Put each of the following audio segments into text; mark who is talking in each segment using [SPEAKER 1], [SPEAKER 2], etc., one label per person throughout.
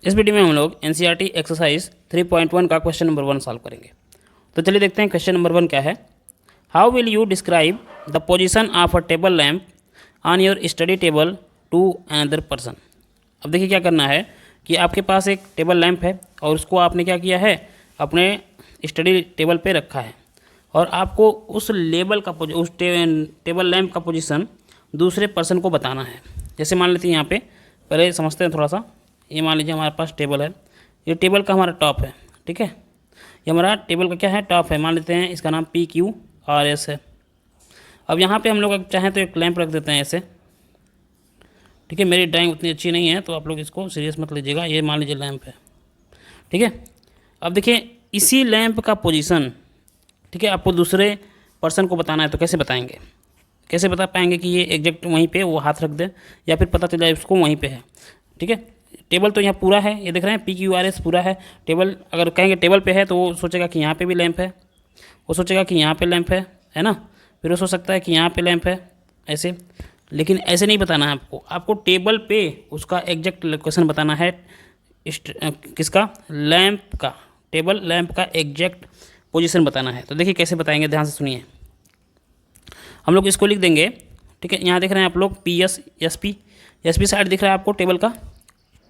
[SPEAKER 1] इस वीडियो में हम लोग एनसीईआरटी एक्सरसाइज 3.1 का क्वेश्चन नंबर 1 सॉल्व करेंगे। तो चलिए देखते हैं क्वेश्चन नंबर 1 क्या है। How will you describe the position of a table lamp on your study table to another person. अब देखिए क्या करना है कि आपके पास एक टेबल लैम्प है और उसको आपने क्या किया है, अपने स्टडी टेबल पे रखा है और आपको उस टेबल लैम्प का पोजीशन दूसरे पर्सन को बताना है। जैसे मान लेते हैं, यहाँ पे पहले समझते हैं थोड़ा सा। ये मान लीजिए हमारे पास टेबल है, ये टेबल का हमारा टॉप है, ठीक है। ये हमारा टेबल का क्या है, टॉप है। मान लेते हैं इसका नाम PQRS है। अब यहाँ पे हम लोग चाहें तो एक लैंप रख देते हैं ऐसे, ठीक है। मेरी ड्राइंग उतनी अच्छी नहीं है तो आप लोग इसको सीरियस मत लीजिएगा। ये मान लीजिए लैंप है, ठीक है। अब देखिए इसी लैंप का पोजीशन, ठीक है, आपको दूसरे पर्सन को बताना है। तो कैसे बताएंगे, कैसे बता पाएंगे कि ये एग्जैक्ट वहीं पे वो हाथ रख दे या फिर पता चल जाए उसको वहीं पे है, ठीक है। टेबल तो यहाँ पूरा है, ये देख रहे हैं PQRS पूरा है। टेबल अगर कहेंगे टेबल पे है तो वो सोचेगा कि यहाँ पे भी लैंप है, वो सोचेगा कि यहाँ पे लैंप है ना। फिर वो सोच सकता है कि यहाँ पे लैंप है ऐसे, लेकिन ऐसे नहीं बताना है आपको। आपको टेबल पे उसका एग्जैक्ट लोकेशन बताना है। किसका, लैंप का, टेबल लैंप का एग्जैक्ट पोजीशन बताना है। तो देखिए कैसे बताएंगे, ध्यान से सुनिए। हम लोग इसको लिख देंगे, ठीक है। यहाँ देख रहे हैं आप लोग SP साइड दिख रहा है आपको टेबल का,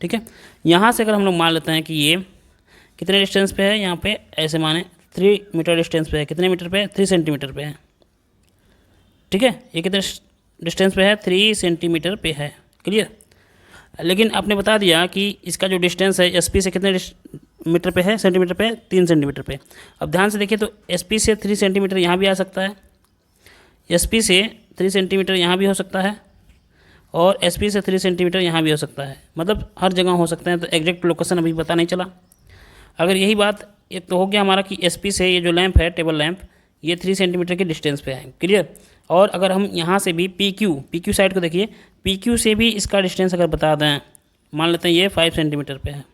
[SPEAKER 1] ठीक है। यहाँ से अगर हम लोग मान लेते हैं कि ये कितने डिस्टेंस पे है, यहाँ पे ऐसे माने 3 मीटर डिस्टेंस पे है। कितने मीटर पे है, 3 सेंटीमीटर पे है, ठीक है। ये कितने डिस्टेंस पे है, 3 सेंटीमीटर पे है, क्लियर। लेकिन आपने बता दिया कि इसका जो डिस्टेंस है SP से कितने मीटर पे है, सेंटीमीटर पे, 3 सेंटीमीटर पे। अब ध्यान से देखिए तो SP से 3 सेंटीमीटर यहाँ भी आ सकता है, SP से 3 सेंटीमीटर यहाँ भी हो सकता है और SP से 3 सेंटीमीटर यहाँ भी हो सकता है। मतलब हर जगह हो सकते हैं। तो एग्जैक्ट लोकेशन अभी पता नहीं चला। अगर यही बात, एक तो हो गया हमारा कि SP से ये जो लैंप है, टेबल लैंप, ये 3 सेंटीमीटर के डिस्टेंस पे है, क्लियर। और अगर हम यहाँ से भी PQ साइड को देखिए, PQ से भी इसका डिस्टेंस अगर बता दें, मान लेते हैं ये 5 सेंटीमीटर पे है।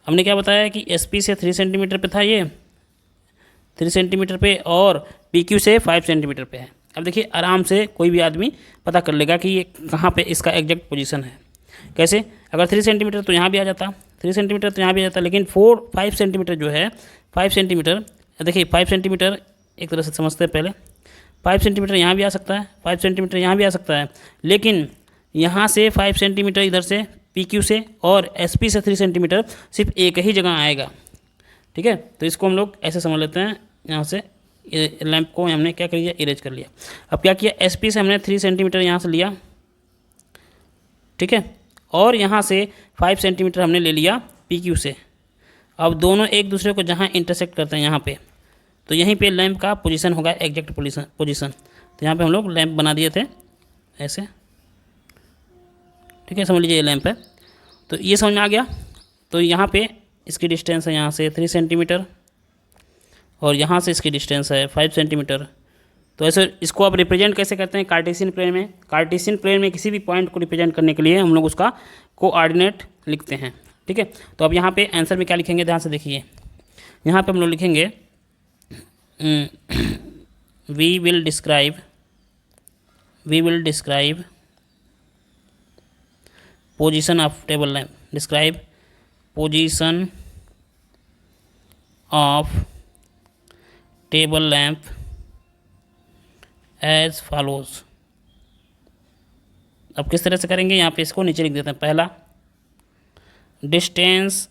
[SPEAKER 1] हमने क्या बताया कि SP से 3 सेंटीमीटर पे था, ये 3 सेंटीमीटर पे, और PQ से 5 सेंटीमीटर पे है। अब देखिए आराम से कोई भी आदमी पता कर लेगा कि ये कहाँ पे इसका एग्जैक्ट पोजीशन है। कैसे, अगर 3 सेंटीमीटर तो यहाँ भी आ जाता, 3 सेंटीमीटर तो यहाँ भी आ जाता, लेकिन 5 सेंटीमीटर जो है, 5 सेंटीमीटर, देखिए 5 सेंटीमीटर एक तरह से समझते हैं पहले। 5 सेंटीमीटर यहाँ भी आ सकता है, 5 सेंटीमीटर यहाँ भी आ सकता है, लेकिन यहाँ से 5 सेंटीमीटर इधर से PQ से और SP से 3 सेंटीमीटर सिर्फ एक ही जगह आएगा, ठीक है। तो इसको हम लोग ऐसे समझ लेते हैं। यहाँ से लैंप को हमने क्या कर लिया, इरेज कर लिया। अब क्या किया, SP से हमने 3 सेंटीमीटर यहाँ से लिया, ठीक है, और यहाँ से 5 सेंटीमीटर हमने ले लिया PQ से। अब दोनों एक दूसरे को जहाँ इंटरसेक्ट करते हैं यहाँ पे, तो यहीं पे लैंप का पोजीशन होगा, एग्जैक्ट पोजीशन। तो यहाँ पे हम लोग लैंप बना दिए थे ऐसे, ठीक है। समझ लीजिए ये लैंप है। तो ये समझ में आ गया। तो यहाँ पे इसकी डिस्टेंस है यहाँ से 3 सेंटीमीटर और यहाँ से इसकी डिस्टेंस है 5 सेंटीमीटर। तो ऐसे इसको आप रिप्रेजेंट कैसे करते हैं, कार्टेशियन प्लेन में। कार्टेशियन प्लेन में किसी भी पॉइंट को रिप्रेजेंट करने के लिए हम लोग उसका कोऑर्डिनेट लिखते हैं, ठीक है। तो अब यहाँ पे आंसर में क्या लिखेंगे, ध्यान से देखिए। यहाँ पे हम लोग लिखेंगे we will describe position of table lamp, describe position of table lamp as follows. अब किस तरह से करेंगे, यहाँ पे इसको नीचे लिख देते हैं। पहला, distance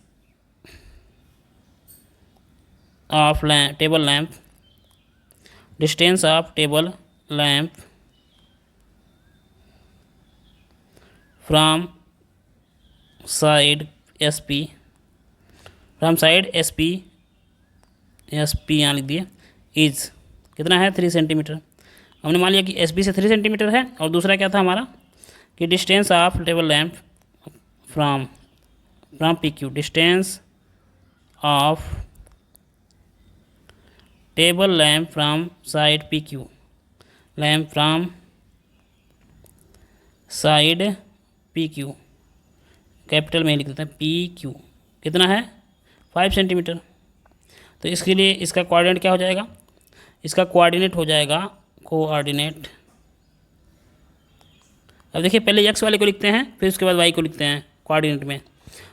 [SPEAKER 1] of table lamp, distance of table lamp from side SP, from side SP यहाँ लिख दिए, इज कितना है, 3 सेंटीमीटर। हमने मान लिया कि SP से 3 सेंटीमीटर है, और दूसरा क्या था हमारा कि distance of table lamp from PQ, distance of table lamp from side PQ, lamp from side PQ, capital में लिख देते हैं PQ, कितना है, 5 सेंटीमीटर। तो इसके लिए इसका कोऑर्डिनेट क्या हो जाएगा, इसका कोऑर्डिनेट हो जाएगा, कोऑर्डिनेट। अब देखिए पहले x वाले को लिखते हैं, फिर उसके बाद y को लिखते हैं कोऑर्डिनेट में।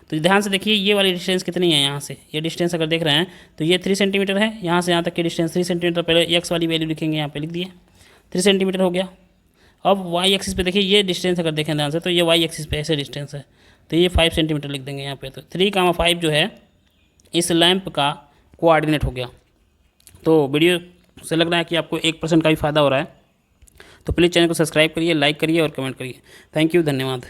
[SPEAKER 1] तो ध्यान से देखिए ये वाली डिस्टेंस कितनी है यहाँ से, ये डिस्टेंस अगर देख रहे हैं तो ये 3 सेंटीमीटर है, यहाँ से यहाँ तक की डिस्टेंस 3 सेंटीमीटर। पहले एक्स वाली वैल्यू लिखेंगे, यहाँ पे लिख दिए 3 सेंटीमीटर हो गया। अब वाई एक्सिस पे देखिए ये डिस्टेंस अगर देखें ध्यान से तो ये वाई एक्सिस पे ऐसे डिस्टेंस है, तो ये 5 सेंटीमीटर लिख देंगे यहाँ पे। तो 3,5 जो है इस लैंप का कोऑर्डिनेट हो गया। तो वीडियो से लग रहा है कि आपको 1% का भी फ़ायदा हो रहा है, तो प्लीज़ चैनल को सब्सक्राइब करिए, लाइक करिए और कमेंट करिए। थैंक यू, धन्यवाद।